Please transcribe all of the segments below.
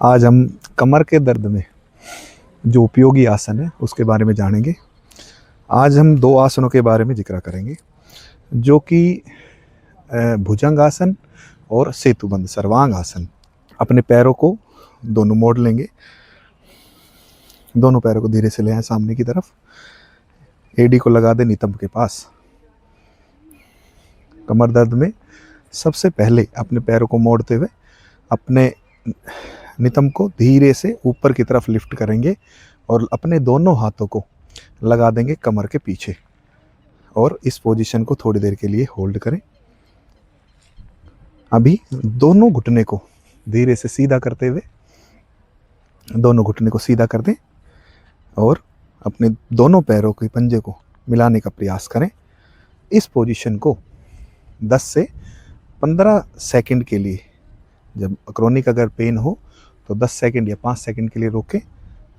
आज हम कमर के दर्द में जो उपयोगी आसन है उसके बारे में जानेंगे। आज हम दो आसनों के बारे में जिक्र करेंगे जो कि भुजंग आसन और सेतुबंद सर्वांग आसन। अपने पैरों को दोनों मोड़ लेंगे, दोनों पैरों को धीरे से ले आए सामने की तरफ, एडी को लगा दें नितंब के पास। कमर दर्द में सबसे पहले अपने पैरों को मोड़ते हुए अपने नितंब को धीरे से ऊपर की तरफ लिफ्ट करेंगे और अपने दोनों हाथों को लगा देंगे कमर के पीछे और इस पोजीशन को थोड़ी देर के लिए होल्ड करें। अभी दोनों घुटने को धीरे से सीधा करते हुए दोनों घुटने को सीधा कर दें और अपने दोनों पैरों के पंजे को मिलाने का प्रयास करें। इस पोजीशन को 10 से 15 सेकंड के लिए, जब क्रोनिक अगर पेन हो तो 10 सेकंड या 5 सेकंड के लिए रोकें।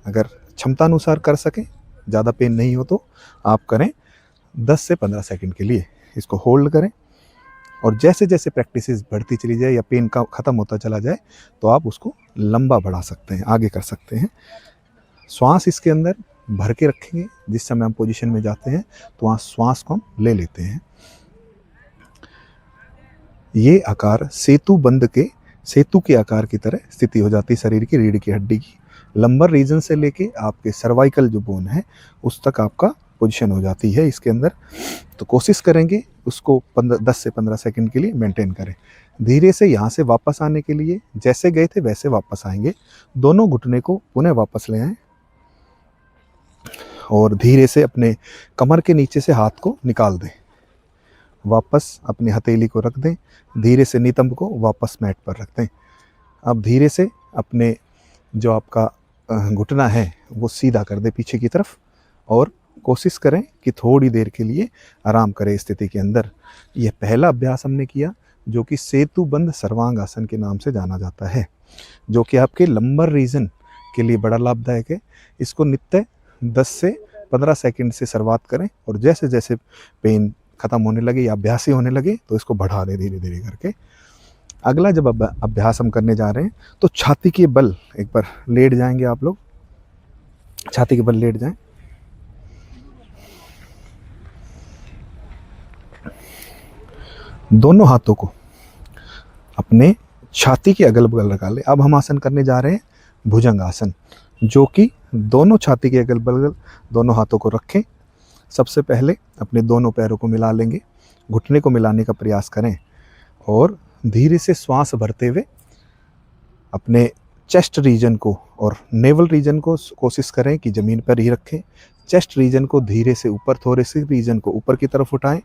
अगर क्षमता अनुसार कर सकें, ज़्यादा पेन नहीं हो तो आप करें 10 से 15 सेकंड के लिए। इसको होल्ड करें और जैसे जैसे प्रैक्टिस बढ़ती चली जाए या पेन का ख़त्म होता चला जाए तो आप उसको लंबा बढ़ा सकते हैं, आगे कर सकते हैं। श्वास इसके अंदर भर के रखेंगे। जिस समय हम पोजीशन में जाते हैं तो वहाँ श्वास को हम ले लेते हैं। ये आकार सेतु के आकार की तरह स्थिति हो जाती है शरीर की रीढ़ की हड्डी की। लंबर रीजन से लेके आपके सर्वाइकल जो बोन है उस तक आपका पोजीशन हो जाती है इसके अंदर। तो कोशिश करेंगे उसको 10 से 15 सेकंड के लिए मेंटेन करें। धीरे से यहाँ से वापस आने के लिए जैसे गए थे वैसे वापस आएंगे। दोनों घुटने को पुनः वापस ले आएं और धीरे से अपने कमर के नीचे से हाथ को निकाल दें। वापस अपनी हथेली को रख दें। धीरे से नितंब को वापस मैट पर रख दें। अब धीरे से अपने जो आपका घुटना है वो सीधा कर दें पीछे की तरफ और कोशिश करें कि थोड़ी देर के लिए आराम करें इस स्थिति के अंदर। यह पहला अभ्यास हमने किया जो कि सेतुबंद सर्वांग आसन के नाम से जाना जाता है, जो कि आपके लंबर रीजन के लिए बड़ा लाभदायक है। इसको नित्य 10 से 15 सेकंड से शुरुआत करें और जैसे जैसे पेन ख़त्म होने लगे या अभ्यास ही होने लगे तो इसको बढ़ा दें धीरे धीरे करके। अगला जब अभ्यास हम करने जा रहे हैं तो छाती के बल एक बार लेट जाएंगे। आप लोग छाती के बल लेट जाएं। दोनों हाथों को अपने छाती के अगल बगल लगा लें। अब हम आसन करने जा रहे हैं भुजंग आसन, जो कि दोनों छाती के अगल बगल दोनों हाथों को रखें। सबसे पहले अपने दोनों पैरों को मिला लेंगे, घुटने को मिलाने का प्रयास करें और धीरे से श्वास भरते हुए अपने चेस्ट रीजन को और नेवल रीजन को कोशिश करें कि ज़मीन पर ही रखें। चेस्ट रीजन को धीरे से ऊपर, थोरेसिक रीजन को ऊपर की तरफ उठाएं।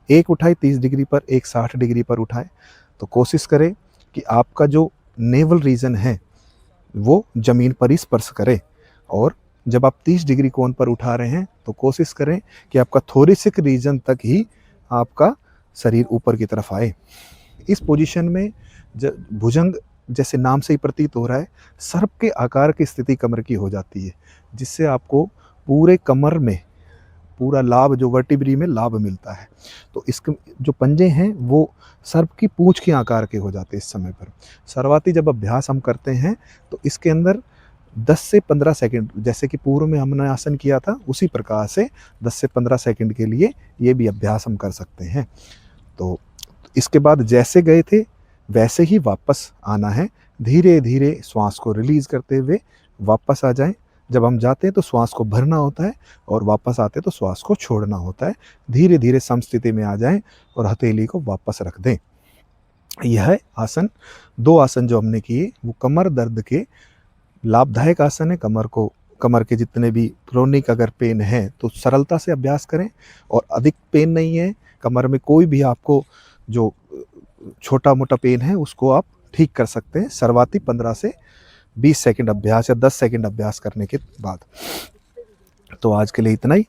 एक उठाए 30 डिग्री पर, एक 60 डिग्री पर उठाएं। तो कोशिश करें कि आपका जो नेवल रीजन है वो ज़मीन पर ही स्पर्श करे और जब आप 30 डिग्री कोण पर उठा रहे हैं तो कोशिश करें कि आपका थोरेसिक रीजन तक ही आपका शरीर ऊपर की तरफ आए। इस पोजीशन में भुजंग जैसे नाम से ही प्रतीत हो रहा है, सर्प के आकार की स्थिति कमर की हो जाती है, जिससे आपको पूरे कमर में पूरा लाभ, जो वर्टिब्री में लाभ मिलता है। तो इसके जो पंजे हैं वो सर्प की पूंछ के आकार के हो जाते हैं इस समय पर। शुरुआती जब अभ्यास हम करते हैं तो इसके अंदर 10 से 15 सेकंड, जैसे कि पूर्व में हमने आसन किया था उसी प्रकार से 10 से 15 सेकंड के लिए ये भी अभ्यास हम कर सकते हैं। तो इसके बाद जैसे गए थे वैसे ही वापस आना है। धीरे धीरे श्वास को रिलीज़ करते हुए वापस आ जाएं। जब हम जाते हैं तो श्वास को भरना होता है और वापस आते हैं तो श्वास को छोड़ना होता है। धीरे धीरे समस्थिति में आ जाएं और हथेली को वापस रख दें। यह आसन, दो आसन जो हमने किए वो कमर दर्द के लाभदायक आसन है। कमर के जितने भी क्रोनिक अगर पेन है तो सरलता से अभ्यास करें और अधिक पेन नहीं है कमर में, कोई भी आपको जो छोटा मोटा पेन है उसको आप ठीक कर सकते हैं शुरुआती 15 से 20 सेकंड अभ्यास या 10 सेकंड अभ्यास करने के बाद। तो आज के लिए इतना ही।